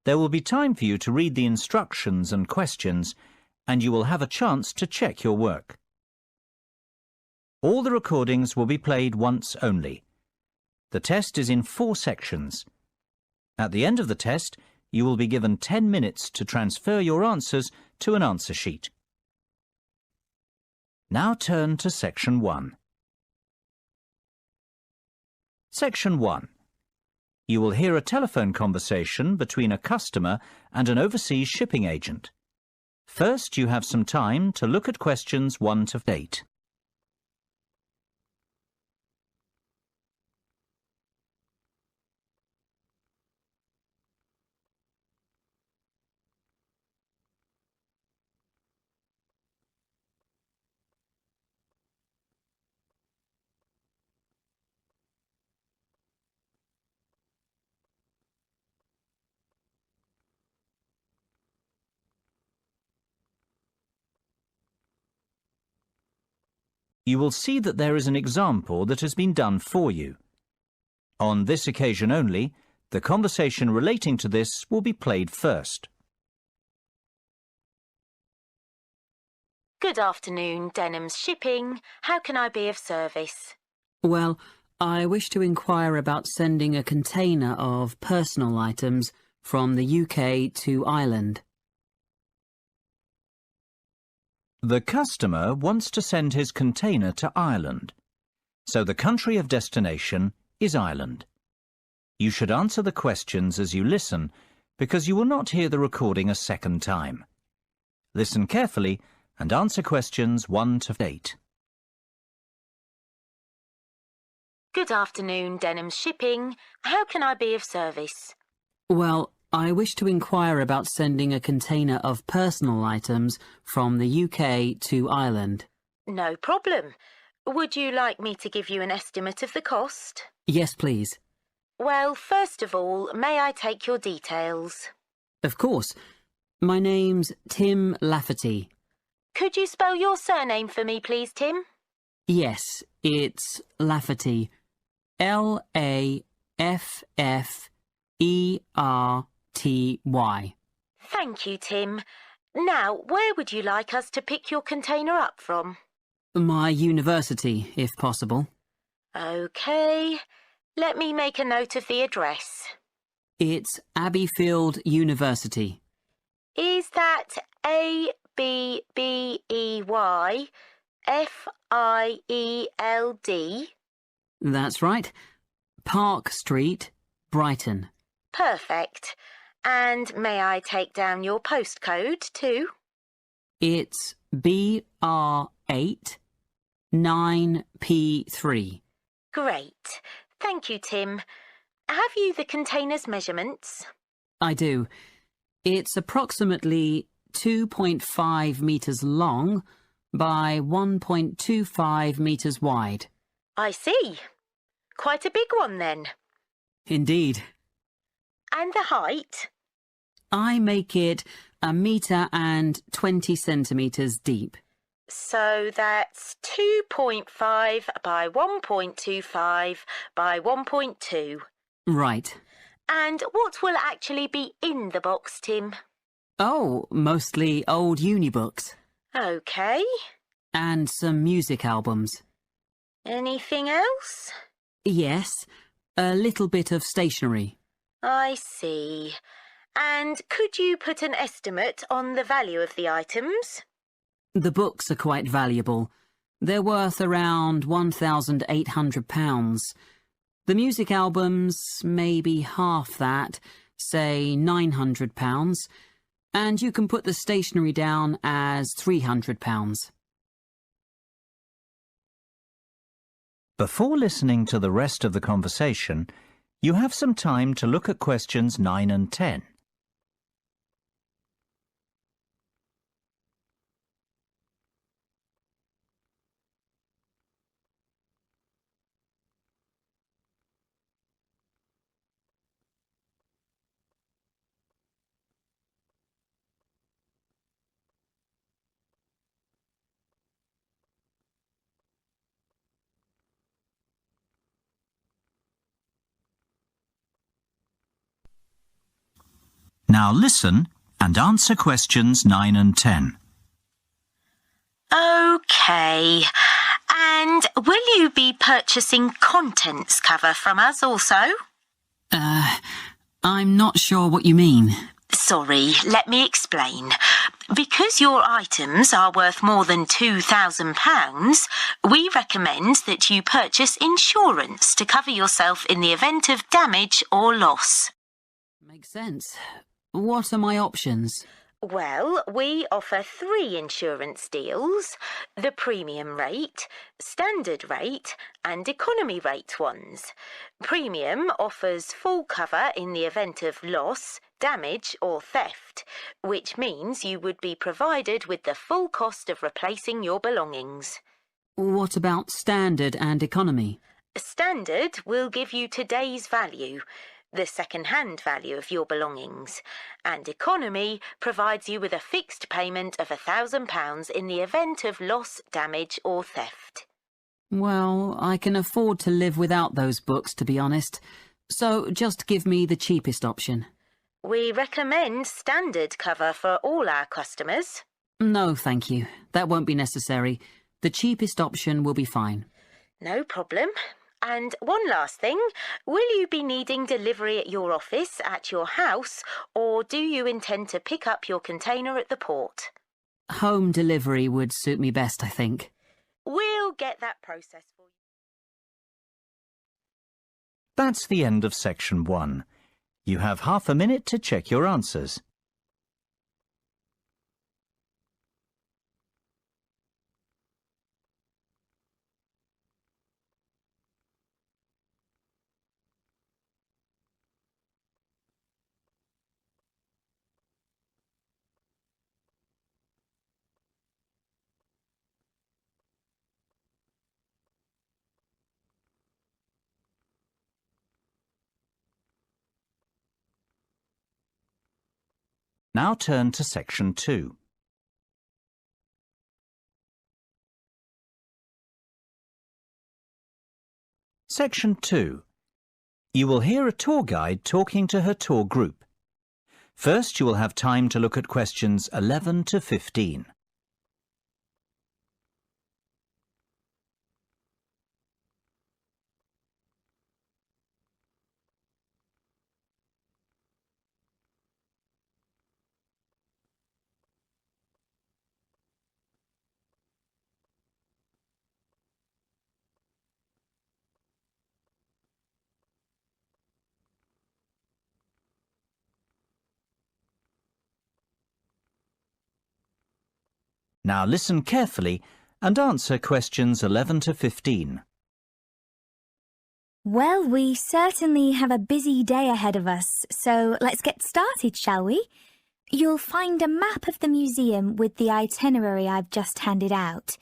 There will be time for you to read the instructions and questions, and you will have a chance to check your work. All the recordings will be played once only. The test is in 4 sections. At the end of the test, you will be given 10 minutes to transfer your answers to an answer sheet. Now turn to Section 1. Section 1. You will hear a telephone conversation between a customer and an overseas shipping agent. First, you have some time to look at questions 1 to 8. You will see that there is an example that has been done for you. On this occasion only, the conversation relating to this will be played first. Good afternoon, Denham's Shipping. How can I be of service? Well, I wish to inquire about sending a container of personal items from the UK to Ireland. The customer wants to send his container to Ireland, so the country of destination is Ireland. You should answer the questions as you listen, because you will not hear the recording a second time. Listen carefully and answer questions 1 to 8. Good afternoon, Denham's Shipping. How can I be of service? Well, I wish to inquire about sending a container of personal items from the UK to Ireland. No problem. Would you like me to give you an estimate of the cost? Yes, please. Well, first of all, may I take your details? Of course. My name's Tim Lafferty. Could you spell your surname for me, please, Tim? Yes, it's Lafferty. Lafferty. Thank you, Tim. Now, where would you like us to pick your container up from? My university, if possible. OK. Let me make a note of the address. It's Abbeyfield University. Is that Abbeyfield? That's right. Park Street, Brighton. Perfect. And may I take down your postcode too? It's BR8 9P3. Great. Thank you, Tim. Have you the container's measurements? I do. It's approximately 2.5 metres long by 1.25 metres wide. I see. Quite a big one then. Indeed. And the height? I make it 1.20 metres deep. So that's 2.5 by 1.25 by 1.2. Right. And what will actually be in the box, Tim? Oh, mostly old uni books. OK. And some music albums. Anything else? Yes, a little bit of stationery. I see. And could you put an estimate on the value of the items? The books are quite valuable. They're worth around £1,800. The music albums, maybe half that, say £900. And you can put the stationery down as £300. Before listening to the rest of the conversation, you have some time to look at questions 9 and 10. Now listen and answer questions 9 and 10. OK. And will you be purchasing contents cover from us also? I'm not sure what you mean. Sorry, let me explain. Because your items are worth more than £2,000, we recommend that you purchase insurance to cover yourself in the event of damage or loss. Makes sense. What are my options? Well, we offer 3 insurance deals: the premium rate, standard rate and economy rate ones. Premium offers full cover in the event of loss, damage or theft, which means you would be provided with the full cost of replacing your belongings. What about standard and economy? Standard will give you today's value, the second-hand value of your belongings, and economy provides you with a fixed payment of £1,000 in the event of loss, damage or theft. Well, I can afford to live without those books, to be honest. So just give me the cheapest option. We recommend standard cover for all our customers. No, thank you. That won't be necessary. The cheapest option will be fine. No problem. And one last thing, will you be needing delivery at your office, at your house, or do you intend to pick up your container at the port? Home delivery would suit me best, I think. We'll get that process for you. That's the end of section 1. You have half a minute to check your answers. Now turn to section 2. Section 2. You will hear a tour guide talking to her tour group. First, you will have time to look at questions 11 to 15. Now listen carefully and answer questions 11 to 15. Well, we certainly have a busy day ahead of us, so let's get started, shall we? You'll find a map of the museum with the itinerary I've just handed out.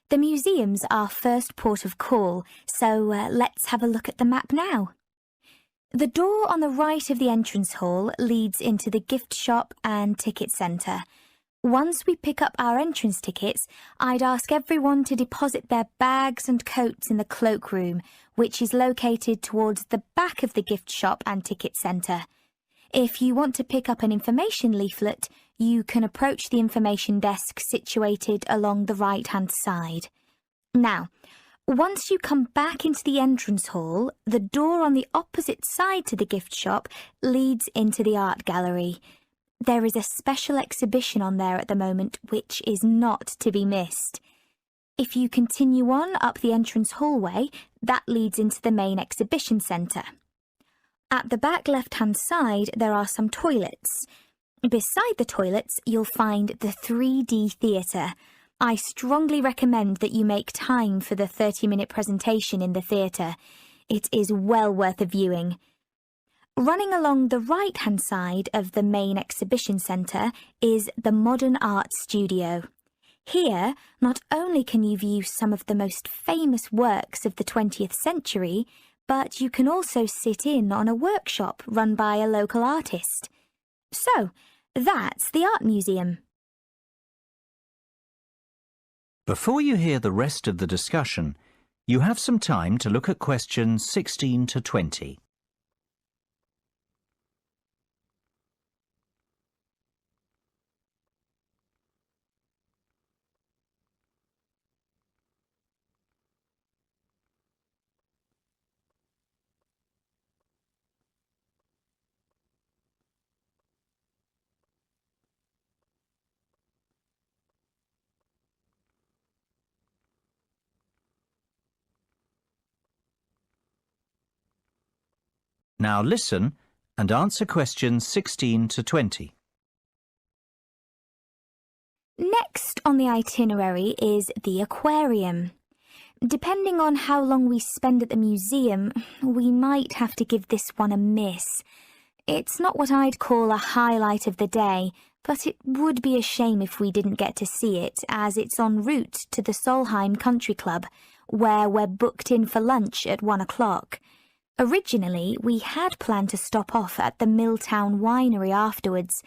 The museum's our first port of call, so let's have a look at the map now. The door on the right of the entrance hall leads into the gift shop and ticket centre. Once we pick up our entrance tickets, I'd ask everyone to deposit their bags and coats in the cloakroom, which is located towards the back of the gift shop and ticket centre. If you want to pick up an information leaflet, you can approach the information desk situated along the right-hand side. Now, once you come back into the entrance hall, the door on the opposite side to the gift shop leads into the art gallery. There is a special exhibition on there at the moment which is not to be missed. If you continue on up the entrance hallway, that leads into the main exhibition centre. At the back left-hand side, there are some toilets. Beside the toilets, you'll find the 3D theatre. I strongly recommend that you make time for the 30-minute presentation in the theatre. It is well worth a viewing. Running along the right-hand side of the main exhibition centre is the Modern Art Studio. Here, not only can you view some of the most famous works of the 20th century, but you can also sit in on a workshop run by a local artist. So, that's the art museum. Before you hear the rest of the discussion, you have some time to look at questions 16 to 20. Now listen and answer questions 16 to 20. Next on the itinerary is the aquarium. Depending on how long we spend at the museum, we might have to give this one a miss. It's not what I'd call a highlight of the day, but it would be a shame if we didn't get to see it, as it's en route to the Solheim Country Club, where we're booked in for lunch at 1 o'clock. Originally, we had planned to stop off at the Milltown Winery afterwards,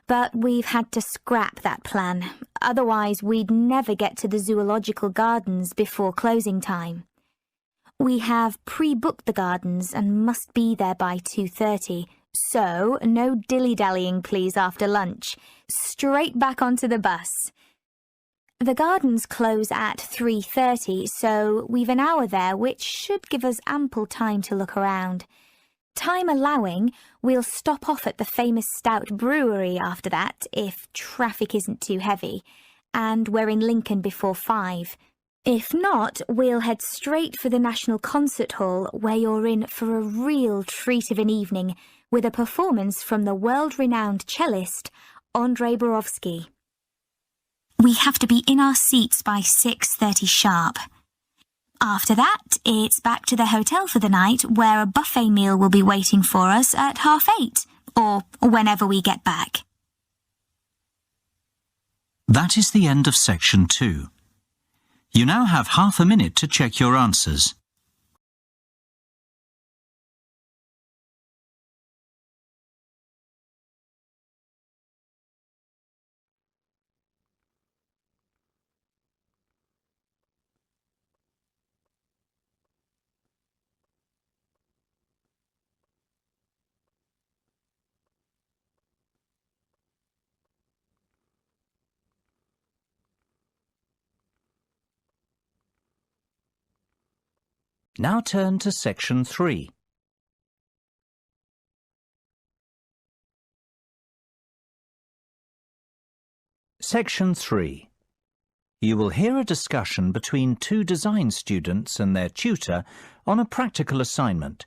but we've had to scrap that plan. Otherwise, we'd never get to the Zoological Gardens before closing time. We have pre-booked the gardens and must be there by 2:30, so no dilly-dallying please after lunch. Straight back onto the bus. The gardens close at 3:30, so we've an hour there, which should give us ample time to look around. Time allowing, we'll stop off at the famous Stout Brewery after that, if traffic isn't too heavy, and we're in Lincoln before 5. If not, we'll head straight for the National Concert Hall, where you're in for a real treat of an evening, with a performance from the world-renowned cellist, Andrei Borovsky. We have to be in our seats by 6:30 sharp. After that, it's back to the hotel for the night, where a buffet meal will be waiting for us at 8:30, or whenever we get back. That is the end of section 2. You now have half a minute to check your answers. Now turn to section 3. Section 3. You will hear a discussion between 2 design students and their tutor on a practical assignment.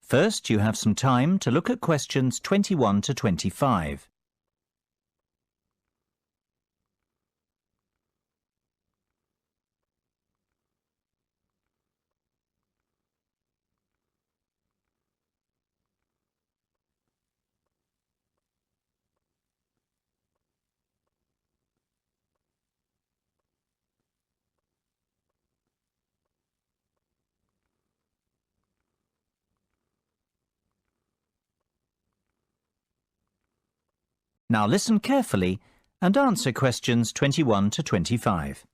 First, you have some time to look at questions 21 to 25. Now listen carefully and answer questions 21 to 25.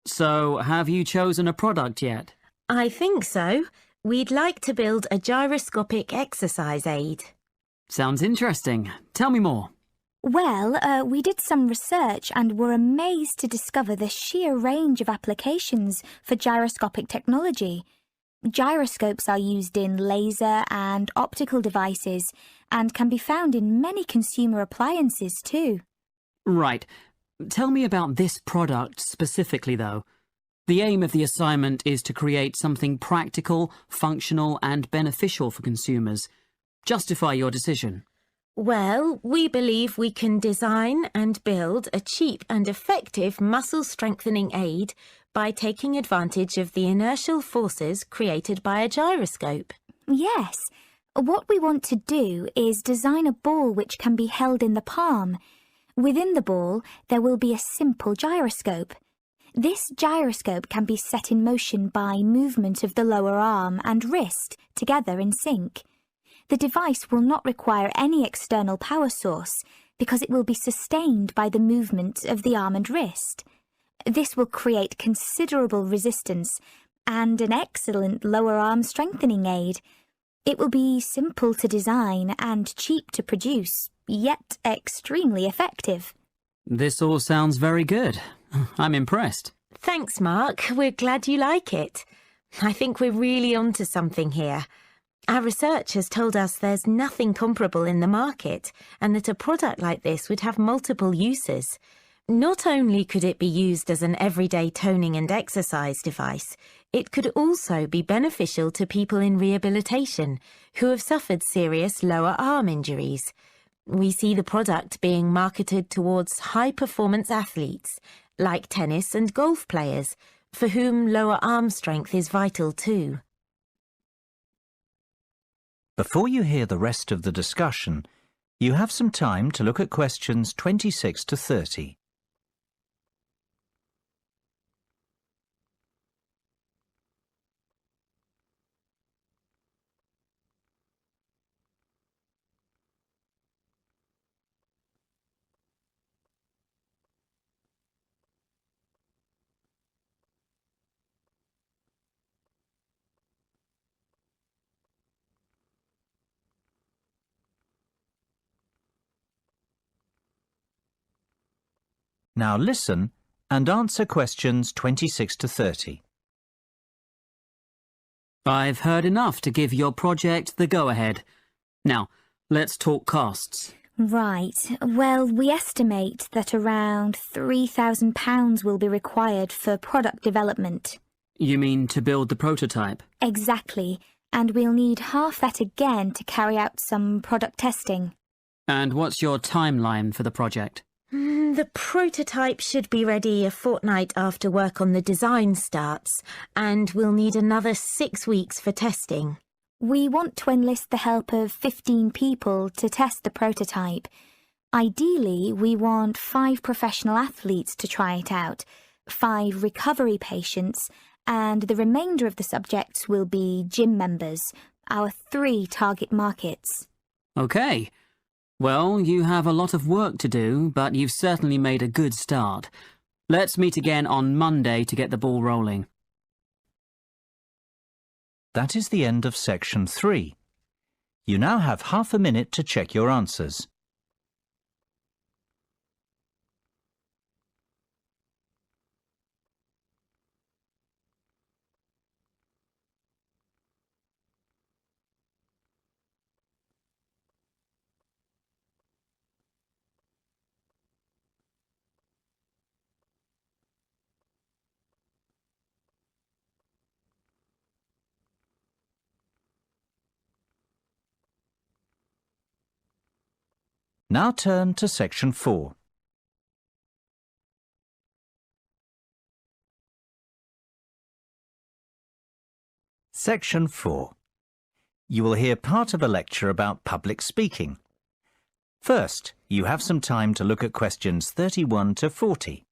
So, have you chosen a product yet? I think so. We'd like to build a gyroscopic exercise aid. Sounds interesting. Tell me more. Well, we did some research and were amazed to discover the sheer range of applications for gyroscopic technology. Gyroscopes are used in laser and optical devices and can be found in many consumer appliances too. Right. Tell me about this product specifically, though. The aim of the assignment is to create something practical, functional and beneficial for consumers. Justify your decision. Well, we believe we can design and build a cheap and effective muscle strengthening aid by taking advantage of the inertial forces created by a gyroscope. Yes. What we want to do is design a ball which can be held in the palm. Within the ball, there will be a simple gyroscope. This gyroscope can be set in motion by movement of the lower arm and wrist together in sync. The device will not require any external power source because it will be sustained by the movement of the arm and wrist. This will create considerable resistance and an excellent lower arm strengthening aid. It will be simple to design and cheap to produce, yet extremely effective. This all sounds very good. I'm impressed. Thanks, Mark. We're glad you like it. I think we're really onto something here. Our research has told us there's nothing comparable in the market and that a product like this would have multiple uses. Not only could it be used as an everyday toning and exercise device, it could also be beneficial to people in rehabilitation who have suffered serious lower arm injuries. We see the product being marketed towards high-performance athletes, like tennis and golf players, for whom lower arm strength is vital too. Before you hear the rest of the discussion, you have some time to look at questions 26 to 30. Now listen and answer questions 26 to 30. I've heard enough to give your project the go-ahead. Now, let's talk costs. Right. Well, we estimate that around £3,000 will be required for product development. You mean to build the prototype? Exactly. And we'll need half that again to carry out some product testing. And what's your timeline for the project? The prototype should be ready a fortnight after work on the design starts, and we'll need another 6 weeks for testing. We want to enlist the help of 15 people to test the prototype. Ideally, we want 5 professional athletes to try it out, 5 recovery patients, and the remainder of the subjects will be gym members, our 3 target markets. Okay. Well, you have a lot of work to do, but you've certainly made a good start. Let's meet again on Monday to get the ball rolling. That is the end of section 3. You now have half a minute to check your answers. Now turn to section 4. Section 4. You will hear part of a lecture about public speaking. First, you have some time to look at questions 31 to 40.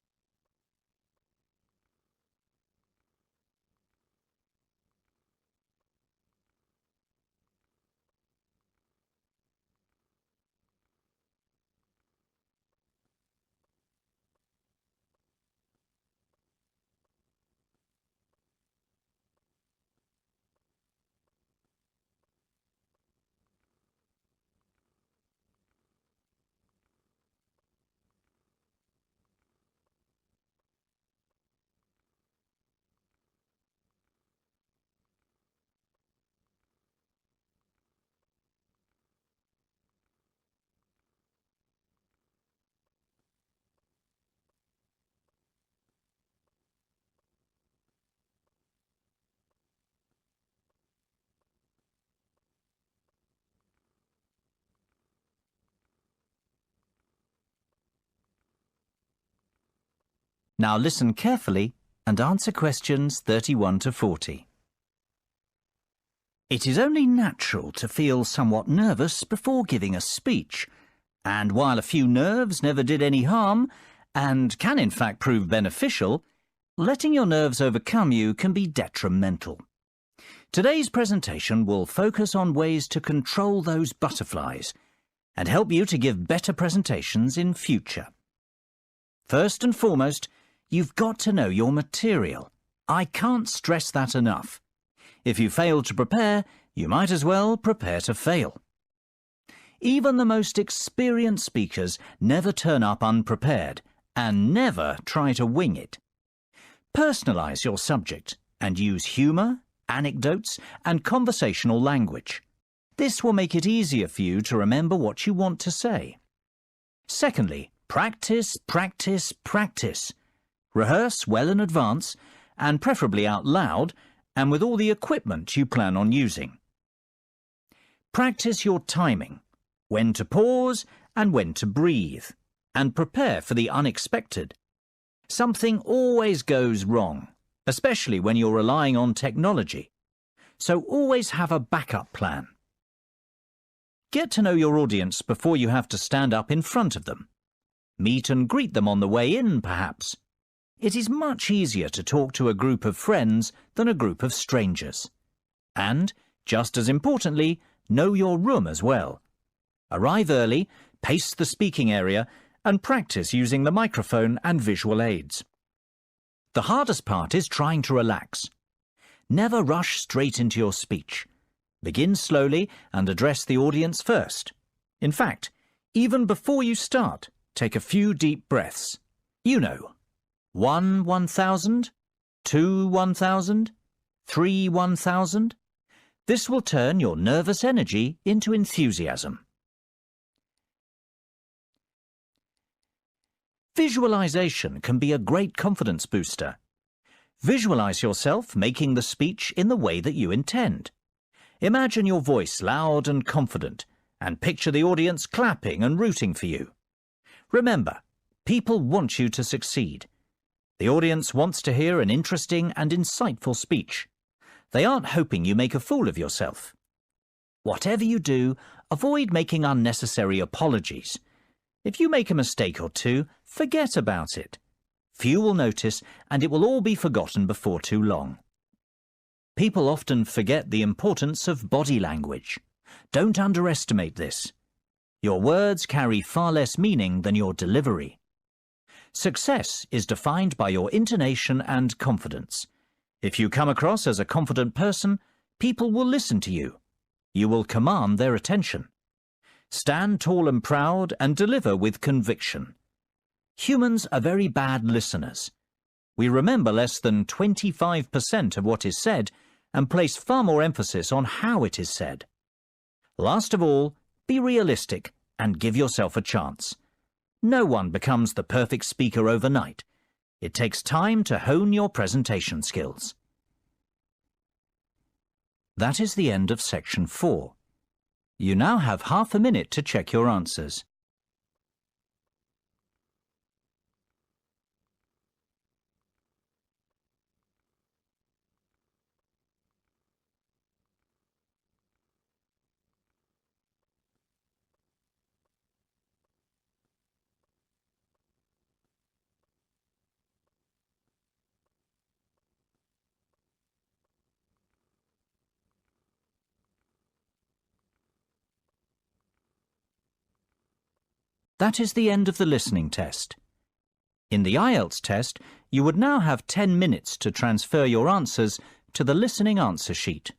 Now listen carefully and answer questions 31 to 40. It is only natural to feel somewhat nervous before giving a speech, and while a few nerves never did any harm, and can in fact prove beneficial, letting your nerves overcome you can be detrimental. Today's presentation will focus on ways to control those butterflies and help you to give better presentations in future. First and foremost, you've got to know your material. I can't stress that enough. If you fail to prepare, you might as well prepare to fail. Even the most experienced speakers never turn up unprepared and never try to wing it. Personalize your subject and use humour, anecdotes and conversational language. This will make it easier for you to remember what you want to say. Secondly, Practice, practice, practice. Rehearse well in advance, and preferably out loud, and with all the equipment you plan on using. Practice your timing, when to pause and when to breathe, and prepare for the unexpected. Something always goes wrong, especially when you're relying on technology, so always have a backup plan. Get to know your audience before you have to stand up in front of them. Meet and greet them on the way in, perhaps. It is much easier to talk to a group of friends than a group of strangers. And, just as importantly, know your room as well. Arrive early, pace the speaking area, and practice using the microphone and visual aids. The hardest part is trying to relax. Never rush straight into your speech. Begin slowly and address the audience first. In fact, even before you start, take a few deep breaths. You know, 1 1,000, 2 1,000, 3 1,000. This will turn your nervous energy into enthusiasm. Visualization can be a great confidence booster. Visualize yourself making the speech in the way that you intend. Imagine your voice loud and confident, and picture the audience clapping and rooting for you. Remember, people want you to succeed. The audience wants to hear an interesting and insightful speech. They aren't hoping you make a fool of yourself. Whatever you do, avoid making unnecessary apologies. If you make a mistake or two, forget about it. Few will notice, and it will all be forgotten before too long. People often forget the importance of body language. Don't underestimate this. Your words carry far less meaning than your delivery. Success is defined by your intonation and confidence. If you come across as a confident person, people will listen to you. You will command their attention. Stand tall and proud and deliver with conviction. Humans are very bad listeners. We remember less than 25% of what is said and place far more emphasis on how it is said. Last of all, be realistic and give yourself a chance. No one becomes the perfect speaker overnight. It takes time to hone your presentation skills. That is the end of section 4. You now have half a minute to check your answers. That is the end of the listening test. In the Ielts test, you would now have 10 minutes to transfer your answers to the listening answer sheet.